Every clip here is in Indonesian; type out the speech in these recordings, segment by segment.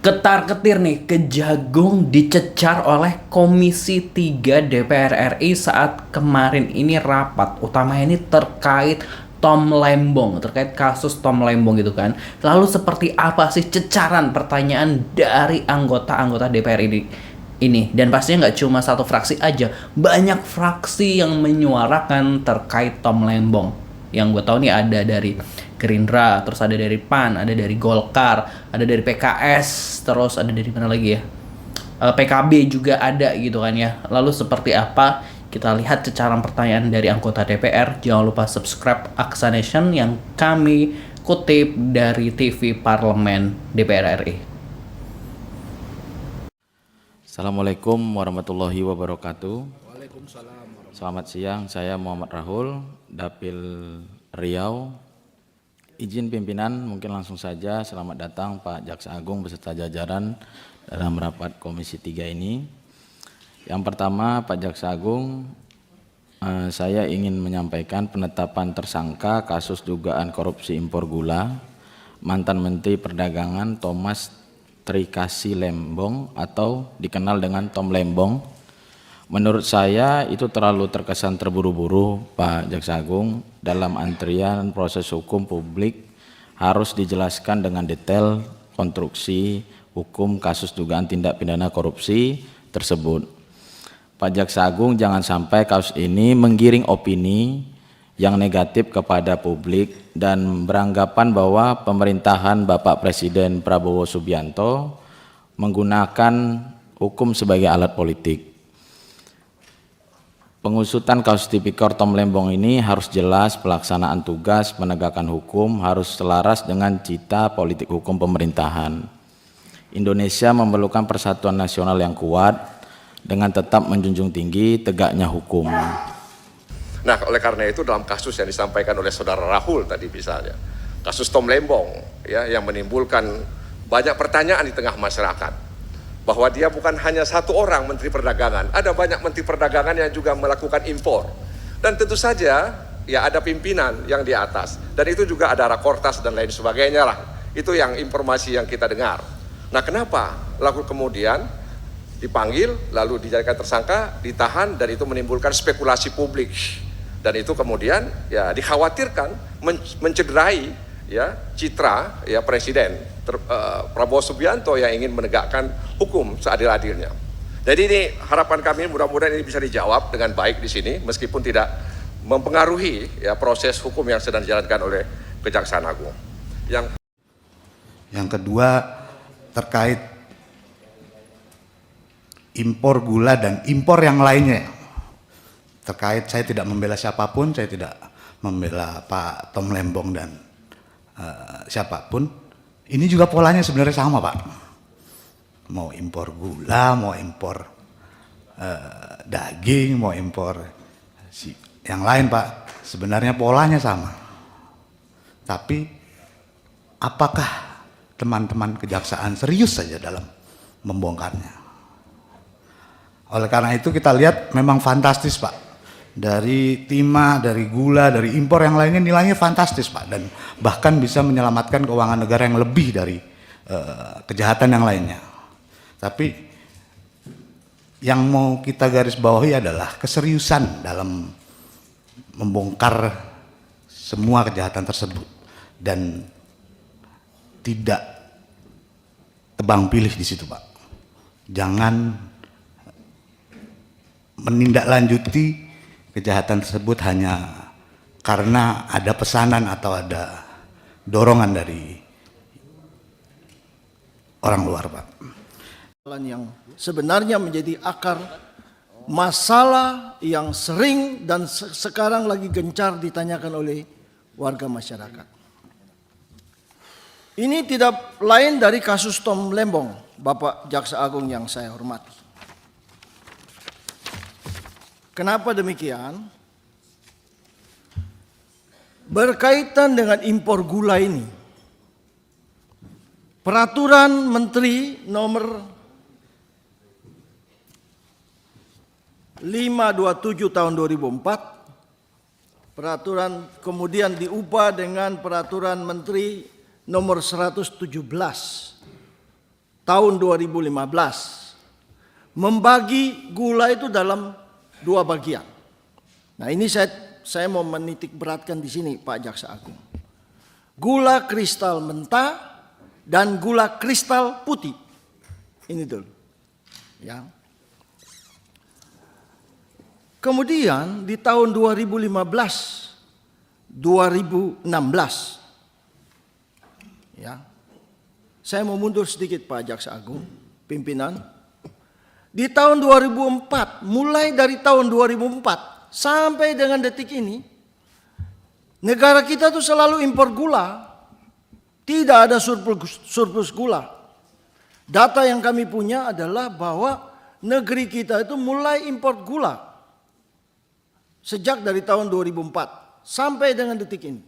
Ketar-ketir nih, Kejagung dicecar oleh Komisi 3 DPR RI saat kemarin ini rapat. Utamanya ini terkait Tom Lembong, terkait kasus Tom Lembong gitu kan. Lalu seperti apa sih cecaran pertanyaan dari anggota-anggota DPR ini? Dan pastinya nggak cuma satu fraksi aja, banyak fraksi yang menyuarakan terkait Tom Lembong. Yang gue tahu nih ada dari Gerindra, terus ada dari PAN, ada dari Golkar, ada dari PKS, terus ada dari mana lagi ya? PKB juga ada gitu kan ya. Lalu seperti apa? Kita lihat cecaran pertanyaan dari anggota DPR. Jangan lupa subscribe Aksa Nation yang kami kutip dari TV Parlemen DPR RI. Assalamualaikum warahmatullahi wabarakatuh. Selamat siang, saya Muhammad Rahul, Dapil Riau. Izin pimpinan, mungkin langsung saja selamat datang Pak Jaksa Agung beserta jajaran dalam rapat Komisi 3 ini. Yang pertama, Pak Jaksa Agung, saya ingin menyampaikan penetapan tersangka kasus dugaan korupsi impor gula mantan Menteri Perdagangan Thomas Trikasih Lembong atau dikenal dengan Tom Lembong. Menurut saya itu terlalu terkesan terburu-buru Pak Jaksa Agung. Dalam antrian proses hukum publik harus dijelaskan dengan detail konstruksi hukum kasus dugaan tindak pidana korupsi tersebut. Pak Jaksa Agung, jangan sampai kasus ini menggiring opini yang negatif kepada publik dan beranggapan bahwa pemerintahan Bapak Presiden Prabowo Subianto menggunakan hukum sebagai alat politik. Pengusutan kasus tipikor Tom Lembong ini harus jelas, pelaksanaan tugas menegakkan hukum harus selaras dengan cita politik hukum pemerintahan. Indonesia memerlukan persatuan nasional yang kuat dengan tetap menjunjung tinggi tegaknya hukum. Nah, oleh karena itu dalam kasus yang disampaikan oleh saudara Rahul tadi misalnya, kasus Tom Lembong ya, yang menimbulkan banyak pertanyaan di tengah masyarakat. Bahwa dia bukan hanya satu orang Menteri Perdagangan, ada banyak Menteri Perdagangan yang juga melakukan impor. Dan tentu saja ya ada pimpinan yang di atas, dan itu juga ada rakortas dan lain sebagainya lah. Itu yang informasi yang kita dengar. Nah, kenapa lalu kemudian dipanggil, lalu dijadikan tersangka, ditahan, dan itu menimbulkan spekulasi publik. Dan itu kemudian ya dikhawatirkan mencederai ya citra ya Presiden Prabowo Subianto yang ingin menegakkan hukum seadil-adilnya. Jadi ini harapan kami, mudah-mudahan ini bisa dijawab dengan baik di sini meskipun tidak mempengaruhi ya proses hukum yang sedang dijalankan oleh Kejaksaan Agung. Yang kedua terkait impor gula dan impor yang lainnya. Terkait, saya tidak membela siapapun, saya tidak membela Pak Tom Lembong dan siapapun. Ini juga polanya sebenarnya sama, Pak. Mau impor gula, mau impor daging, mau impor yang lain, Pak. Sebenarnya polanya sama. Tapi apakah teman-teman kejaksaan serius saja dalam membongkarnya? Oleh karena itu kita lihat memang fantastis, Pak. Dari timah, dari gula, dari impor yang lainnya nilainya fantastis, Pak, dan bahkan bisa menyelamatkan keuangan negara yang lebih dari kejahatan yang lainnya. Tapi yang mau kita garis bawahi adalah keseriusan dalam membongkar semua kejahatan tersebut dan tidak tebang pilih di situ, Pak. Jangan menindaklanjuti kejahatan tersebut hanya karena ada pesanan atau ada dorongan dari orang luar, Pak. Yang sebenarnya menjadi akar masalah yang sering dan sekarang lagi gencar ditanyakan oleh warga masyarakat. Ini tidak lain dari kasus Tom Lembong, Bapak Jaksa Agung yang saya hormati. Kenapa demikian? Berkaitan dengan impor gula ini, Peraturan Menteri nomor 527 tahun 2004, peraturan kemudian diubah dengan Peraturan Menteri nomor 117 tahun 2015 membagi gula itu dalam 2 bagian. Nah, ini saya mau menitik beratkan di sini, Pak Jaksa Agung. Gula kristal mentah dan gula kristal putih. Ini dulu. Ya. Kemudian di tahun 2015, 2016, ya, saya mau mundur sedikit Pak Jaksa Agung, pimpinan. Di tahun 2004, mulai dari tahun 2004 sampai dengan detik ini, negara kita tuh selalu impor gula, tidak ada surplus gula. Data yang kami punya adalah bahwa negeri kita itu mulai impor gula sejak dari tahun 2004 sampai dengan detik ini.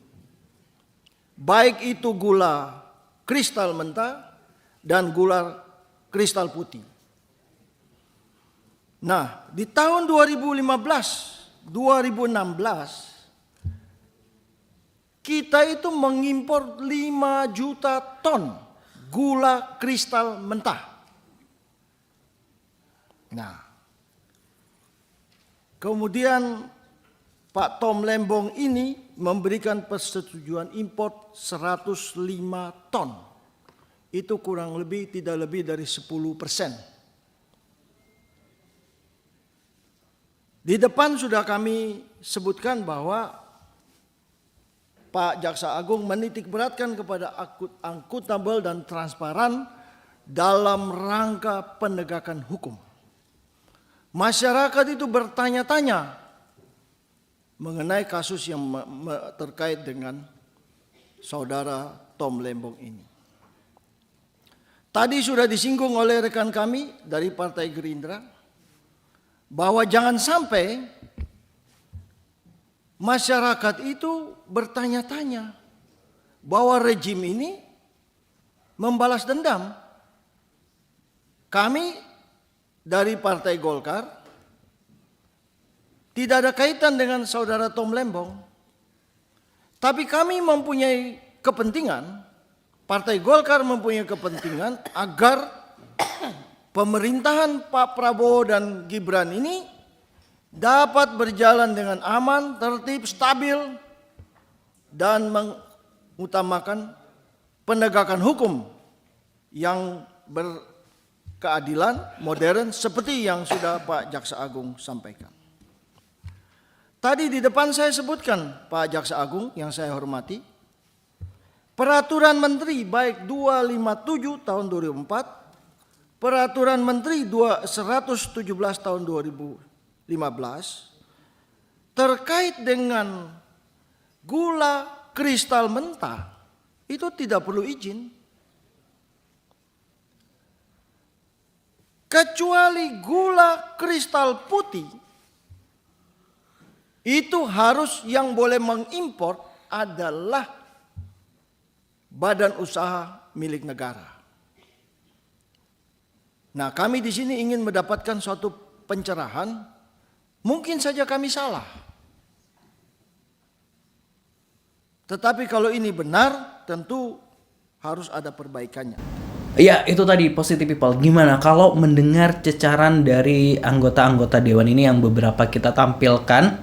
Baik itu gula kristal mentah dan gula kristal putih. Nah, di tahun 2015, 2016 kita itu mengimpor 5 juta ton gula kristal mentah. Nah, kemudian Pak Tom Lembong ini memberikan persetujuan impor 105 ton. Itu kurang lebih tidak lebih dari 10%. Di depan sudah kami sebutkan bahwa Pak Jaksa Agung menitik beratkan kepada akuntabel dan transparan dalam rangka penegakan hukum. Masyarakat itu bertanya-tanya mengenai kasus yang terkait dengan saudara Tom Lembong ini. Tadi sudah disinggung oleh rekan kami dari Partai Gerindra bahwa jangan sampai masyarakat itu bertanya-tanya bahwa rejim ini membalas dendam. Kami dari Partai Golkar tidak ada kaitan dengan saudara Tom Lembong. Tapi kami mempunyai kepentingan, Partai Golkar mempunyai kepentingan agar pemerintahan Pak Prabowo dan Gibran ini dapat berjalan dengan aman, tertib, stabil, dan mengutamakan penegakan hukum yang berkeadilan, modern, seperti yang sudah Pak Jaksa Agung sampaikan. Tadi di depan saya sebutkan, Pak Jaksa Agung yang saya hormati, Peraturan Menteri baik 257 tahun 2004, Peraturan Menteri 117 tahun 2015 terkait dengan gula kristal mentah itu tidak perlu izin. Kecuali gula kristal putih itu harus yang boleh mengimpor adalah badan usaha milik negara. Nah, kami di sini ingin mendapatkan suatu pencerahan. Mungkin saja kami salah. Tetapi kalau ini benar, tentu harus ada perbaikannya. Ya, itu tadi positive people. Gimana kalau mendengar cecaran dari anggota-anggota dewan ini yang beberapa kita tampilkan?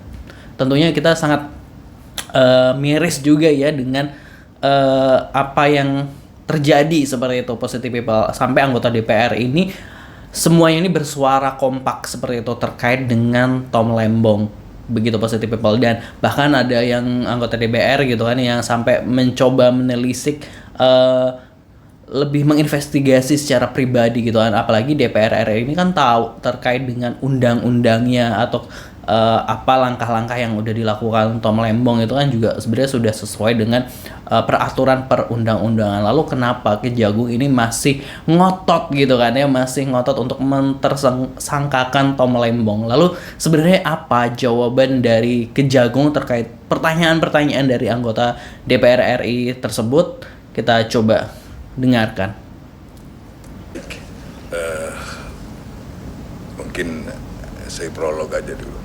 Tentunya kita sangat miris juga ya dengan apa yang terjadi seperti itu, positive people. Sampai anggota DPR ini semuanya ini bersuara kompak seperti itu terkait dengan Tom Lembong, begitu positive people. Dan bahkan ada yang anggota DPR gitu kan yang sampai mencoba menelisik, lebih menginvestigasi secara pribadi gitu kan. Apalagi DPR RI ini kan tahu terkait dengan undang-undangnya atau apa langkah-langkah yang udah dilakukan Tom Lembong itu kan juga sebenarnya sudah sesuai dengan peraturan perundang-undangan. Lalu kenapa Kejagung ini masih ngotot gitu kan ya, masih ngotot untuk mentersangkakan Tom Lembong? Lalu sebenarnya apa jawaban dari Kejagung terkait pertanyaan-pertanyaan dari anggota DPR RI tersebut? Kita coba dengarkan. Mungkin saya prolog aja dulu.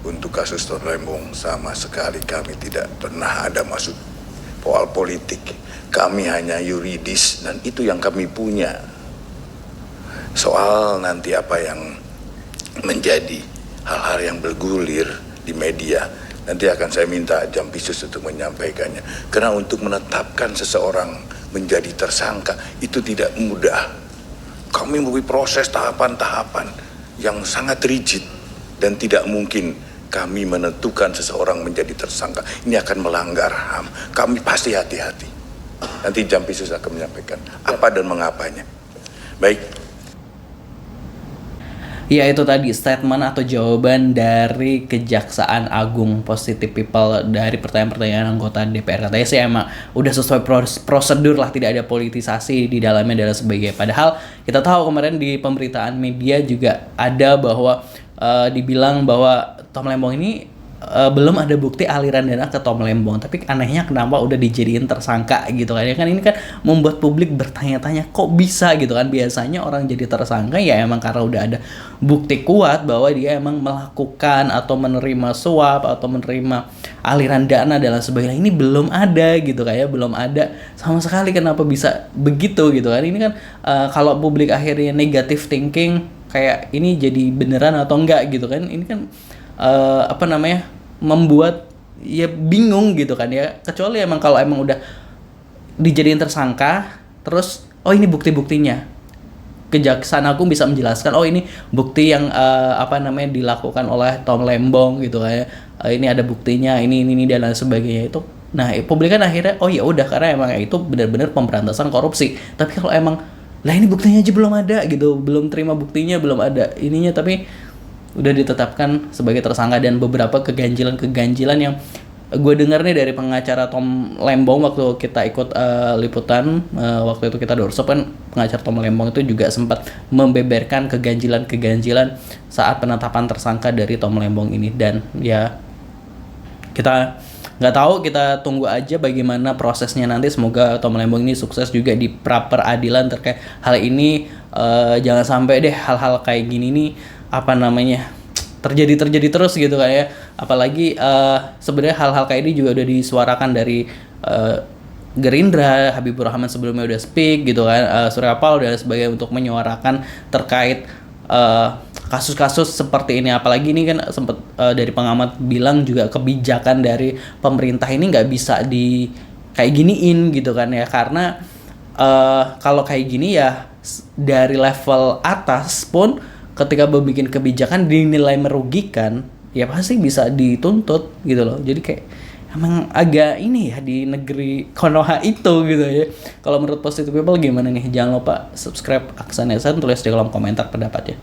Untuk kasus Tom Lembong sama sekali kami tidak pernah ada maksud soal politik. Kami hanya yuridis dan itu yang kami punya. Soal nanti apa yang menjadi hal-hal yang bergulir di media, nanti akan saya minta Jampisus untuk menyampaikannya. Karena untuk menetapkan seseorang menjadi tersangka itu tidak mudah. Kami memiliki proses tahapan-tahapan yang sangat rigid dan tidak mungkin kami menentukan seseorang menjadi tersangka. Ini akan melanggar HAM. Kami pasti hati-hati. Nanti Jampisus akan menyampaikan apa dan mengapanya. Baik. Ya, itu tadi statement atau jawaban dari Kejaksaan Agung Positive People dari pertanyaan-pertanyaan anggota DPR. Katanya sih emang udah sesuai prosedur lah, tidak ada politisasi di dalamnya dan sebagainya. Padahal kita tahu kemarin di pemberitaan media juga ada bahwa dibilang bahwa Tom Lembong ini belum ada bukti aliran dana ke Tom Lembong, tapi anehnya kenapa udah dijadiin tersangka gitu kan. Ya kan ini kan membuat publik bertanya-tanya kok bisa gitu kan. Biasanya orang jadi tersangka ya emang karena udah ada bukti kuat bahwa dia emang melakukan atau menerima suap atau menerima aliran dana dan sebagainya. Ini belum ada gitu kayak belum ada sama sekali. Kenapa bisa begitu gitu kan. Ini kan kalau publik akhirnya negative thinking kayak ini jadi beneran atau enggak gitu kan. Ini kan membuat ya bingung gitu kan ya. Kecuali emang kalau emang udah dijadiin tersangka terus ini bukti-buktinya, Kejaksaan Agung bisa menjelaskan ini bukti yang dilakukan oleh Tom Lembong gitu kayak ini ada buktinya ini dan lain sebagainya itu. Nah publik kan akhirnya ya udah karena emang itu benar-benar pemberantasan korupsi. Tapi kalau emang ini buktinya aja belum ada gitu, belum terima buktinya, belum ada ininya, tapi udah ditetapkan sebagai tersangka. Dan beberapa keganjilan yang gue dengar nih dari pengacara Tom Lembong waktu kita ikut liputan, waktu itu kita doorstop kan, pengacara Tom Lembong itu juga sempat membeberkan keganjilan saat penetapan tersangka dari Tom Lembong ini. Dan ya kita nggak tahu, kita tunggu aja bagaimana prosesnya nanti. Semoga Tom Lembong ini sukses juga di pra peradilan terkait hal ini. Jangan sampai deh hal-hal kayak gini nih terjadi terus gitu kan ya. Apalagi sebenarnya hal-hal kayak ini juga udah disuarakan dari Gerindra. Habibur Rahman sebelumnya udah speak gitu kan, Surya Paloh dan sebagainya untuk menyuarakan terkait kasus-kasus seperti ini. Apalagi ini kan sempat dari pengamat bilang juga kebijakan dari pemerintah ini nggak bisa di kayak giniin gitu kan ya, karena kalau kayak gini ya dari level atas pun ketika bikin kebijakan dinilai merugikan ya pasti bisa dituntut gitu loh. Jadi kayak emang agak ini ya di negeri Konoha itu gitu ya. Kalau menurut Positive People gimana nih? Jangan lupa subscribe Aksa Nation, tulis di kolom komentar pendapatnya.